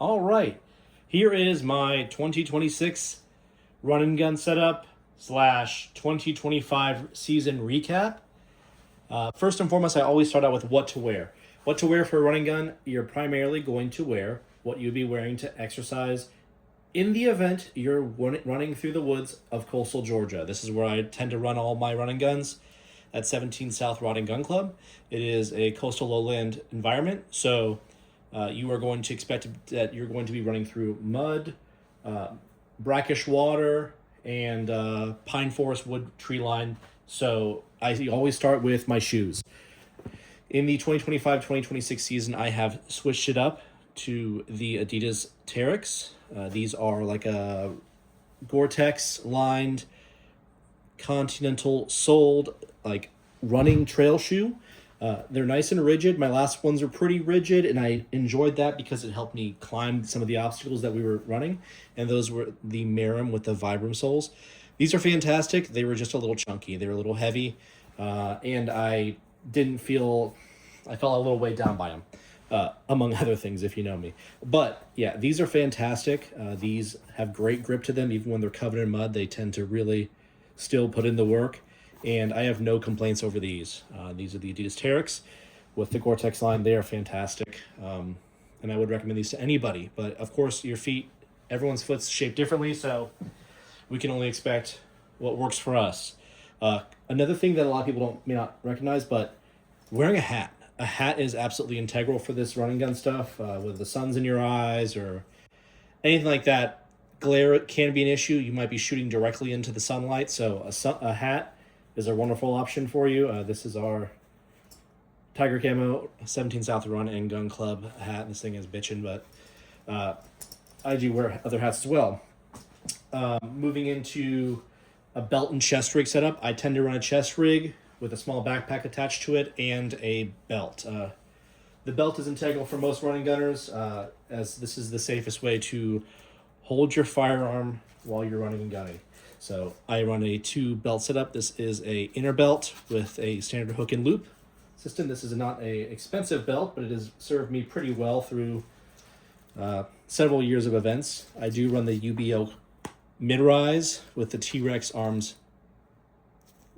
All right, here is my 2026 run and gun setup slash 2025 season recap. First and foremost, I always start out with what to wear. What to wear for a running gun, you're primarily going to wear what you'd be wearing to exercise in the event you're running through the woods of coastal Georgia. This is where I tend to run all my running guns at 17 South Rod and Gun Club. It is a coastal lowland environment, so you are going to expect that you're going to be running through mud, brackish water, and pine forest wood tree line. So I always start with my shoes. In the 2025-2026 season, I have switched it up to the Adidas Terrex. These are like a Gore-Tex lined continental soled like running trail shoe. They're nice and rigid. My last ones are pretty rigid, and I enjoyed that because it helped me climb some of the obstacles that we were running, and those were the Meram with the Vibram soles. These are fantastic. They were just a little chunky. They were a little heavy, and I felt a little weighed down by them, among other things, if you know me. But yeah, these are fantastic. These have great grip to them. Even when they're covered in mud, they tend to really still put in the work. And I have no complaints over these. These are the Adidas Terrex with the Gore-Tex line. They are fantastic. And I would recommend these to anybody. But of course, everyone's foot's shaped differently, so we can only expect what works for us. Another thing that a lot of people may not recognize, but wearing a hat. A hat is absolutely integral for this running gun stuff. Whether the sun's in your eyes or anything like that, glare can be an issue. You might be shooting directly into the sunlight, so a hat is a wonderful option for you. This is our Tiger Camo 17 South Run and Gun Club hat. This thing is bitchin', but I do wear other hats as well. Moving into a belt and chest rig setup, I tend to run a chest rig with a small backpack attached to it and a belt. The belt is integral for most running gunners, as this is the safest way to hold your firearm while you're running and gunning. So I run a 2-belt setup. This is a inner belt with a standard hook and loop system. This is not a expensive belt, but it has served me pretty well through several years of events. I do run the UBO mid-rise with the T-Rex Arms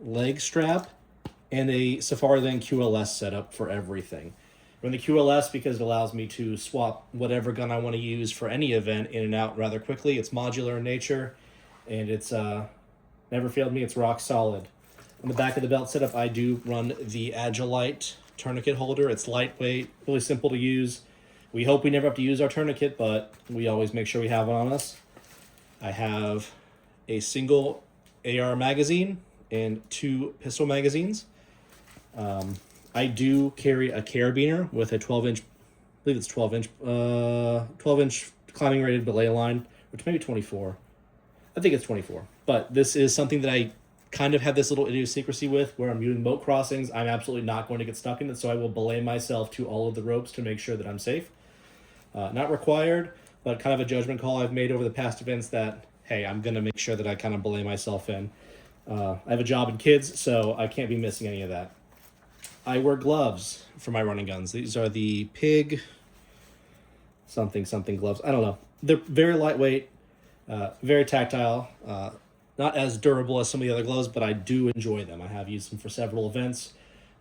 leg strap and a Safari Lane QLS setup for everything. I run the QLS because it allows me to swap whatever gun I want to use for any event in and out rather quickly. It's modular in nature, and it's never failed me. It's rock solid. On the back of the belt setup, I do run the Agilite tourniquet holder. It's lightweight, really simple to use. We hope we never have to use our tourniquet, but we always make sure we have one on us. I have a single AR magazine and 2 pistol magazines. I do carry a carabiner with a 12-inch, I believe it's 12-inch climbing rated belay line, which may be 24. I think it's 24. But this is something that I kind of have this little idiosyncrasy with, where I'm doing boat crossings. I'm absolutely not going to get stuck in it, so I will belay myself to all of the ropes to make sure that I'm safe. Not required, but kind of a judgment call I've made over the past events that, hey, I'm going to make sure that I kind of belay myself in. I have a job and kids, so I can't be missing any of that. I wear gloves for my running guns. These are the Pig something gloves. I don't know. They're very lightweight, very tactile, not as durable as some of the other gloves, but I do enjoy them. I have used them for several events.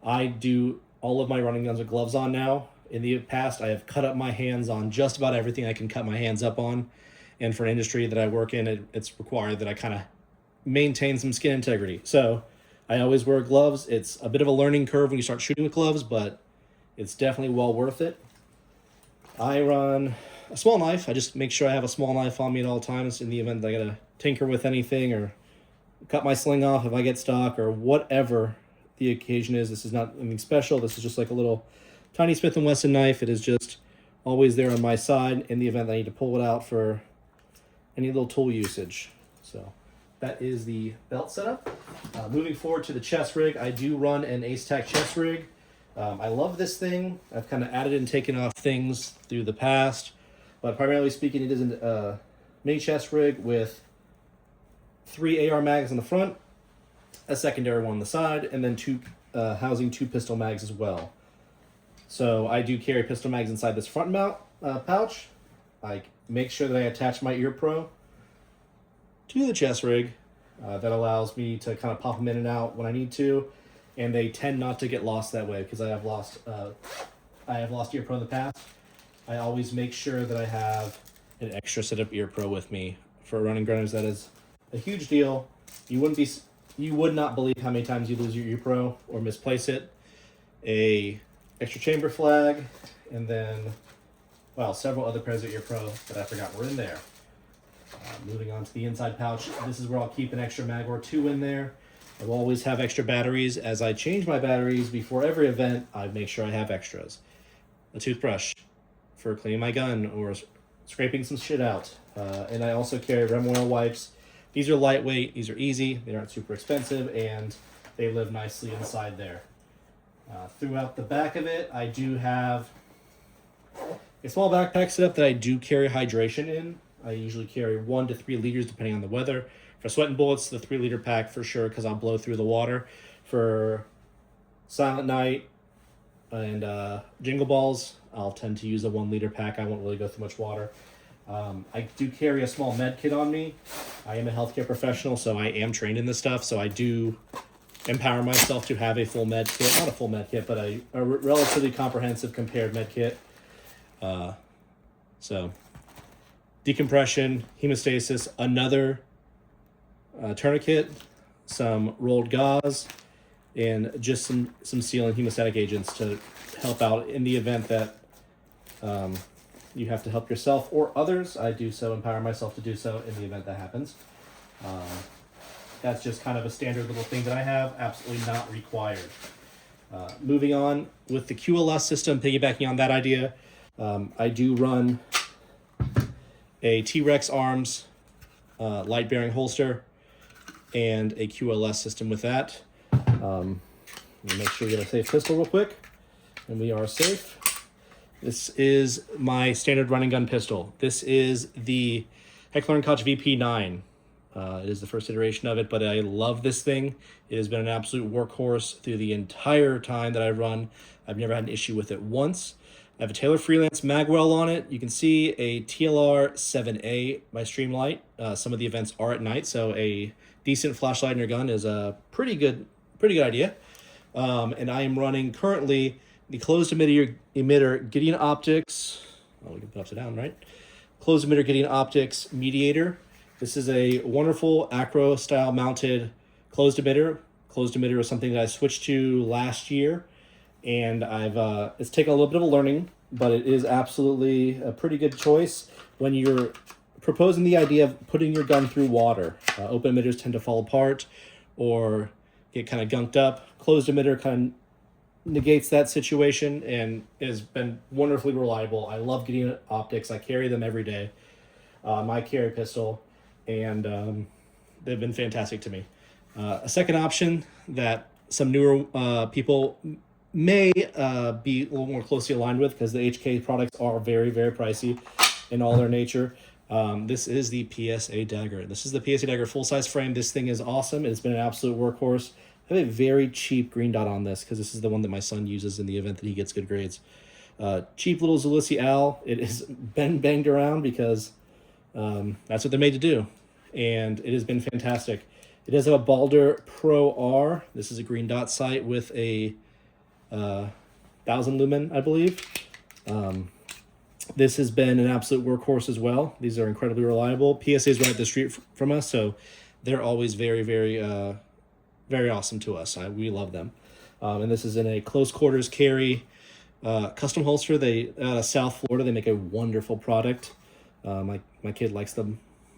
I do all of my running guns with gloves on now. In the past, I have cut up my hands on just about everything I can cut my hands up on. And for an industry that I work in, it's required that I kind of maintain some skin integrity. So I always wear gloves. It's a bit of a learning curve when you start shooting with gloves, but it's definitely well worth it. I run a small knife. I just make sure I have a small knife on me at all times in the event that I gotta tinker with anything or cut my sling off if I get stuck or whatever the occasion is. This is not anything special. This is just like a little tiny Smith & Wesson knife. It is just always there on my side in the event that I need to pull it out for any little tool usage. So that is the belt setup. Moving forward to the chest rig, I do run an Ace-Tac chest rig. I love this thing. I've kind of added and taken off things through the past, but primarily speaking, it is a mini chest rig with 3 AR mags on the front, a secondary one on the side, and then housing 2 pistol mags as well. So I do carry pistol mags inside this front mount pouch, I make sure that I attach my ear pro to the chest rig. That allows me to kind of pop them in and out when I need to, and they tend not to get lost that way because I have lost ear pro in the past. I always make sure that I have an extra set of ear pro with me for running grunners. That is a huge deal. You would not believe how many times you lose your ear pro or misplace it. A extra chamber flag, and then, well, several other pairs of ear pro that I forgot were in there. Moving on to the inside pouch, this is where I'll keep an extra mag or two in there. I will always have extra batteries. As I change my batteries before every event, I make sure I have extras. A toothbrush for cleaning my gun or scraping some shit out. And I also carry Rem oil wipes. These are lightweight, these are easy, they aren't super expensive, and they live nicely inside there. Throughout the back of it, I do have a small backpack setup that I do carry hydration in. I usually carry 1 to 3 liters depending on the weather. For sweating bullets, the 3-liter pack for sure because I'll blow through the water. For Silent Night and Jingle Balls, I'll tend to use a 1-liter pack. I won't really go through much water. I do carry a small med kit on me. I am a healthcare professional, so I am trained in this stuff. So I do empower myself to have a full med kit. Not a full med kit, but a relatively comprehensive compared med kit. So decompression, hemostasis, another tourniquet, some rolled gauze, and just some sealing hemostatic agents to help out in the event that you have to help yourself or others. I do so, empower myself to do so in the event that happens. That's just kind of a standard little thing that I have, absolutely not required. Moving on with the QLS system, piggybacking on that idea, I do run a T-Rex Arms light bearing holster and a QLS system with that. Let me make sure we get a safe pistol real quick, and we are safe. This is my standard running gun pistol. This is the Heckler & Koch VP9. It is the first iteration of it, but I love this thing. It has been an absolute workhorse through the entire time that I run. I've never had an issue with it once. I have a Taylor Freelance magwell on it. You can see a TLR 7A by Streamlight. Some of the events are at night, so a decent flashlight in your gun is a pretty good idea. And I am running currently the closed emitter Gideon Optics. Oh, we can put it upside down, right? Closed emitter Gideon Optics Mediator. This is a wonderful acro style mounted closed emitter. Closed emitter is something that I switched to last year, and it's taken a little bit of a learning, but it is absolutely a pretty good choice when you're proposing the idea of putting your gun through water. Open emitters tend to fall apart or get kind of gunked up. Closed emitter kind of negates that situation and has been wonderfully reliable. I love Gideon Optics. I carry them every day. My carry pistol, and they've been fantastic to me. A second option that some newer people may be a little more closely aligned with, because the HK products are very, very pricey in all their nature. This is the PSA Dagger. This is the PSA Dagger full-size frame. This thing is awesome. It's been an absolute workhorse. I have a very cheap green dot on this because this is the one that my son uses in the event that he gets good grades. Cheap little Zulisi Al. It has been banged around because that's what they're made to do, and it has been fantastic. It does have a Balder Pro R. This is a green dot sight with a 1000 lumen, I believe. This has been an absolute workhorse as well. These are incredibly reliable. PSA is right up the street from us, so they're always very, very, very awesome to us. We love them. And this is in a close quarters carry custom holster. They out of South Florida. They make a wonderful product. My kid likes the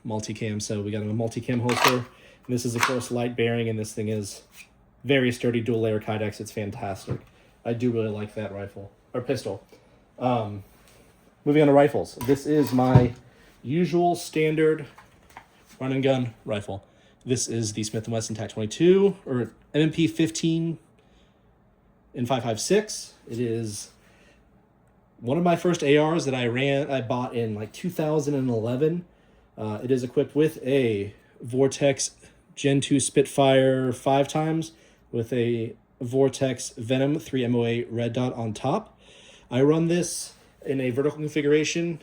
multicam, so we got him a multicam holster. And this is, of course, light bearing, and this thing is very sturdy, dual layer Kydex. It's fantastic. I do really like that rifle or pistol. Moving on to rifles. This is my usual standard run and gun rifle. This is the Smith & Wesson TAC-22 or M&P 15 in 5.56. It is one of my first ARs that I bought in like 2011. It is equipped with a Vortex Gen 2 Spitfire 5 times with a Vortex Venom 3 MOA red dot on top. I run this in a vertical configuration.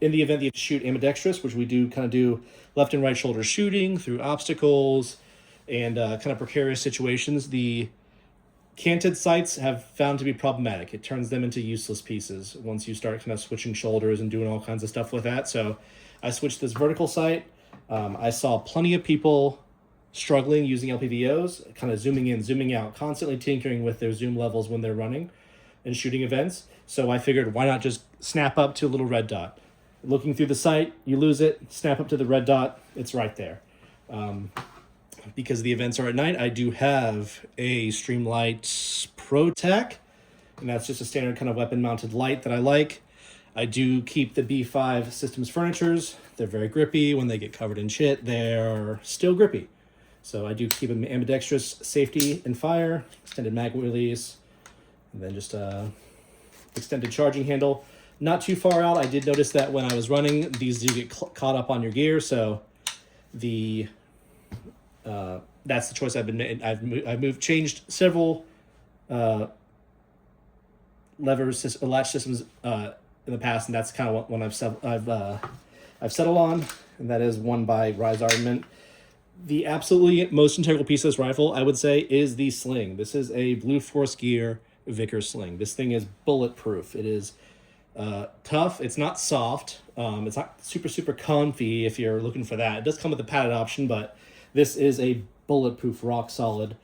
in the event that you have to shoot ambidextrous, which we do kind of do left and right shoulder shooting through obstacles and kind of precarious situations, the canted sights have found to be problematic. It turns them into useless pieces once you start kind of switching shoulders and doing all kinds of stuff with that. So I switched this vertical sight. I saw plenty of people struggling using LPVOs, kind of zooming in, zooming out, constantly tinkering with their zoom levels when they're running and shooting events. So I figured, why not just snap up to a little red dot? Looking through the sight, you lose it, snap up to the red dot, it's right there. Because the events are at night, I do have a Streamlight ProTac, and that's just a standard kind of weapon-mounted light that I like. I do keep the B5 Systems furnitures. They're very grippy. When they get covered in shit, they're still grippy. So I do keep them ambidextrous, safety and fire, extended mag release, and then just extended charging handle. Not too far out. I did notice that when I was running, these do get caught up on your gear, so that's the choice I've been made. I've changed several levers, latch systems in the past, and that's kind of one I've settled on, and that is one by Rise Armament. The absolutely most integral piece of this rifle, I would say, is the sling. This is a Blue Force Gear Vickers sling. This thing is bulletproof. It is tough. It's not soft. It's not super comfy if you're looking for that. It does come with a padded option, but this is a bulletproof, rock solid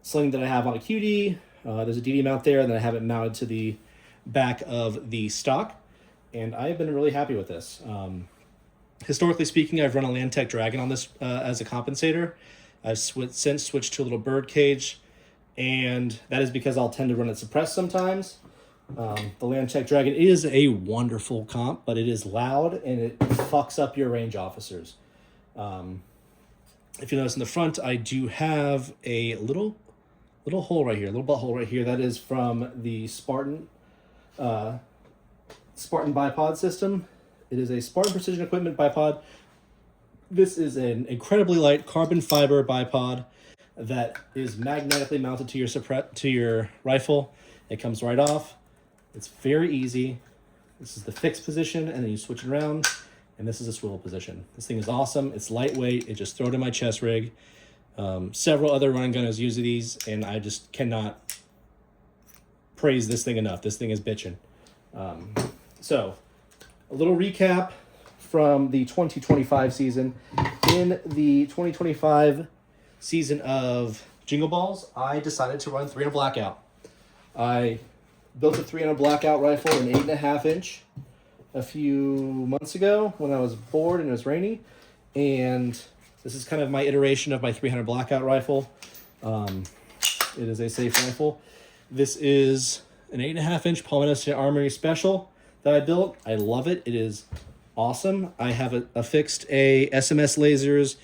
sling that I have on a QD. There's a DD mount there, and then I have it mounted to the back of the stock, and I have been really happy with this. Historically speaking, I've run a Landtech Dragon on this as a compensator. I've since switched to a little bird cage, and that is because I'll tend to run it suppressed sometimes. The Landtech Dragon is a wonderful comp, but it is loud and it fucks up your range officers. If you notice in the front, I do have a little hole right here, a little butthole right here. That is from the Spartan bipod system. It is a Spartan Precision Equipment bipod. This is an incredibly light carbon fiber bipod that is magnetically mounted to your rifle. It comes right off. It's very easy. This is the fixed position, and then you switch it around, and this is a swivel position. This thing is awesome. It's lightweight. It just throw it in my chest rig. Several other run and gunners use these, and I just cannot praise this thing enough. This thing is bitchin'. So, a little recap from the 2025 season. In the 2025 season of Jingle Balls, I decided to run 300 Blackout. I built a 300 Blackout rifle, an 8.5 inch, a few months ago when I was bored and it was rainy, and this is kind of my iteration of my 300 Blackout rifle. It is a safe rifle. This is an 8.5 inch Palmetto Armory Special that I built. I love it. It is awesome. I have affixed a SMS Lasers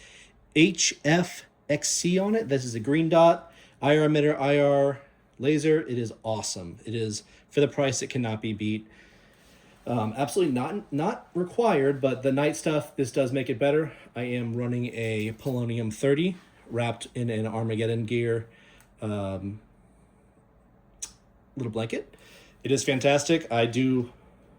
HFXC on it. This is a green dot IR emitter, IR laser. It is awesome. It is, for the price, it cannot be beat. Absolutely not required, but the night stuff, this does make it better. I am running a Polonium 30 wrapped in an Armageddon gear little blanket. It is fantastic. I do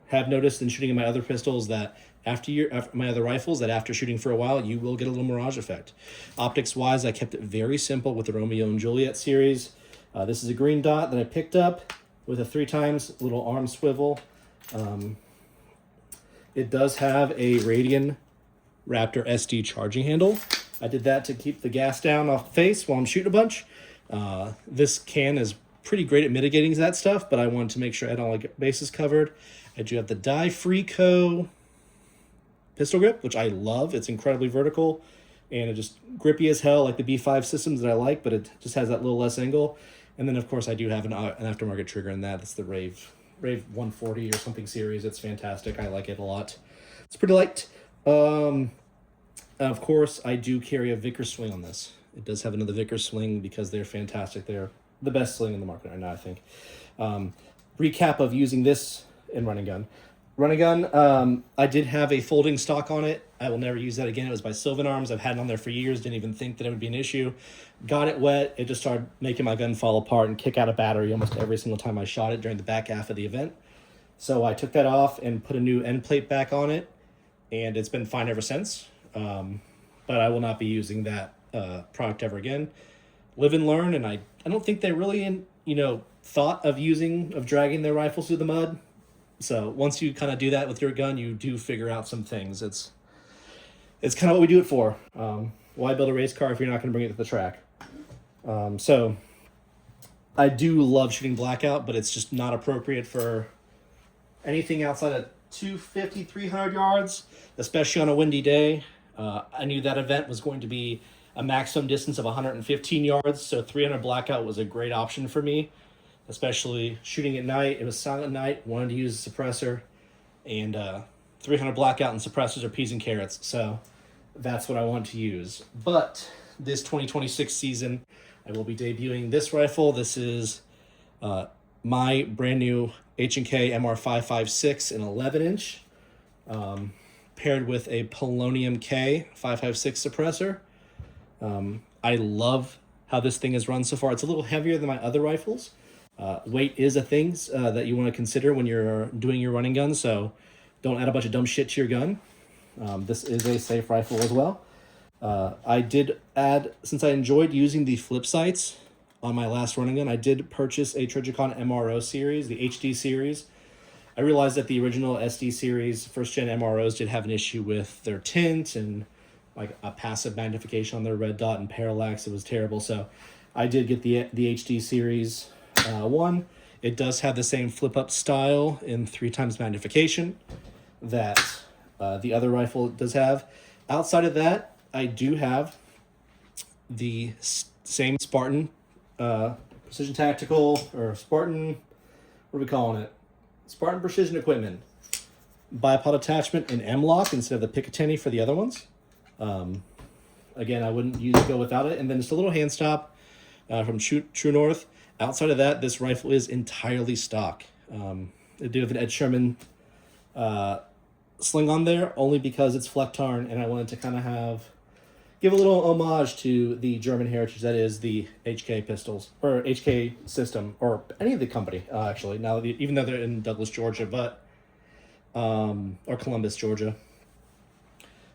have noticed in shooting in my other pistols that after my other rifles, that after shooting for a while, you will get a little mirage effect. Optics wise, I kept it very simple with the Romeo and Juliet series. This is a green dot that I picked up with a 3x little arm swivel. It does have a Radian Raptor SD charging handle. I did that to keep the gas down off the face while I'm shooting a bunch. This can is pretty great at mitigating that stuff, but I wanted to make sure I had all my bases covered. I do have the Die-Frico pistol grip, which I love. It's incredibly vertical, and it just grippy as hell, like the B5 systems that I like, but it just has that little less angle. And then, of course, I do have an aftermarket trigger in that. It's the Rave 140 or something series. It's fantastic. I like it a lot. It's pretty light. Of course, I do carry a Vickers swing on this. It does have another Vickers swing because they're fantastic. They're the best sling in the market right now, I think. Recap of using this in Run and Gun. Run and Gun, I did have a folding stock on it. I will never use that again. It was by Sylvan Arms. I've had it on there for years. Didn't even think that it would be an issue. Got it wet. It just started making my gun fall apart and kick out a battery almost every single time I shot it during the back half of the event. So I took that off and put a new end plate back on it, and it's been fine ever since. But I will not be using that product ever again. Live and learn, and I don't think they really thought of dragging their rifles through the mud. So once you kind of do that with your gun, you do figure out some things. It's kind of what we do it for. Why build a race car if you're not going to bring it to the track? So I do love shooting blackout, but it's just not appropriate for anything outside of 250, 300 yards, especially on a windy day. I knew that event was going to be a maximum distance of 115 yards, so 300 blackout was a great option for me, especially shooting at night. It was silent night, wanted to use a suppressor, and 300 blackout and suppressors are peas and carrots, so that's what I want to use. But this 2026 season, I will be debuting this rifle. This is my brand new H&K MR556 in 11-inch, paired with a Polonium K 556 suppressor. I love how this thing has run so far. It's a little heavier than my other rifles. Weight is a thing that you want to consider when you're doing your running gun, so don't add a bunch of dumb shit to your gun. This is a safe rifle as well. I did add, since I enjoyed using the flip sights on my last running gun, I did purchase a Trijicon MRO series, the HD series. I realized that the original SD series, first gen MROs, did have an issue with their tint and like a passive magnification on their red dot and parallax. It was terrible. So I did get the HD series one. It does have the same flip up style in 3x magnification that the other rifle does have. Outside of that, I do have the same Spartan Precision Tactical, or Spartan, what are we calling it? Spartan Precision Equipment. Bipod attachment in M-LOK instead of the Picatinny for the other ones. Again, I wouldn't go without it. And then just a little hand stop from True North. Outside of that, this rifle is entirely stock. I do have an Ed Sherman sling on there only because it's Flecktarn, and I wanted to kind of give a little homage to the German heritage that is the HK pistols, or HK system, or any of the company, actually, even though they're in Douglas, Georgia, or Columbus, Georgia.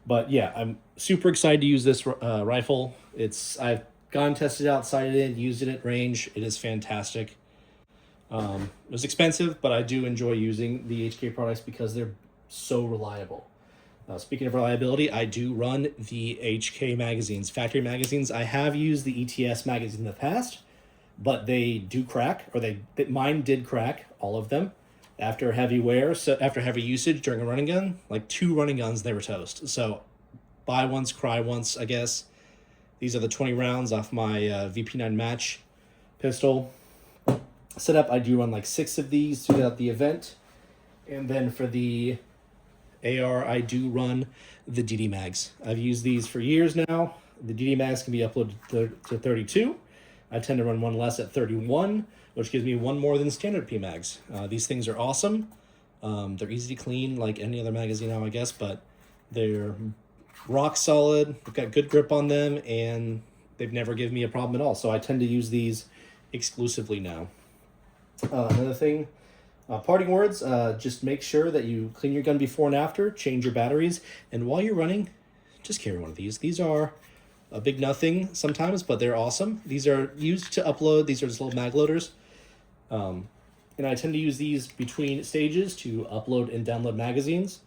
But yeah, I'm super excited to use this rifle. I've gone tested it out, sighted it, used it at range. It is fantastic. It was expensive, but I do enjoy using the HK products because they're so reliable. Speaking of reliability, I do run the HK magazines, factory magazines. I have used the ETS magazine in the past, but they do crack, or mine did crack, all of them, after heavy wear, so after heavy usage during a running gun. Like 2 running guns, they were toast. So buy once, cry once, I guess. These are the 20 rounds off my VP9 match pistol setup. I do run like 6 of these throughout the event. And then for the AR, I do run the DD mags. I've used these for years now. The DD mags can be uploaded to 32. I tend to run one less at 31, which gives me one more than standard PMags. These things are awesome. They're easy to clean like any other magazine now, I guess, but they're rock solid. I've got good grip on them, and they've never given me a problem at all. So I tend to use these exclusively now. Another thing, parting words, just make sure that you clean your gun before and after, change your batteries, and while you're running, just carry one of these. These are a big nothing sometimes, but they're awesome. These are used to upload. These are just little mag loaders. And I tend to use these between stages to upload and download magazines.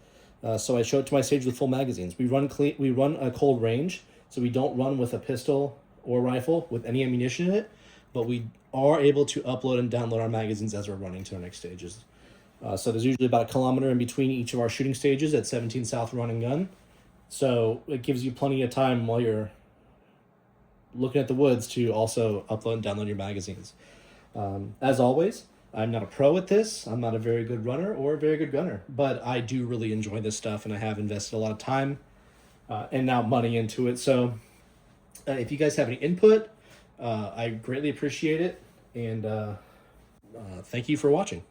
So I show it to my stage with full magazines. We run a cold range, so we don't run with a pistol or rifle with any ammunition in it, but we are able to upload and download our magazines as we're running to our next stages. So there's usually about 1 kilometer in between each of our shooting stages at 17 South Run and Gun. So it gives you plenty of time while you're looking at the woods to also upload and download your magazines. As always, I'm not a pro at this. I'm not a very good runner or a very good gunner, but I do really enjoy this stuff, and I have invested a lot of time and now money into it. So if you guys have any input, I greatly appreciate it, and thank you for watching.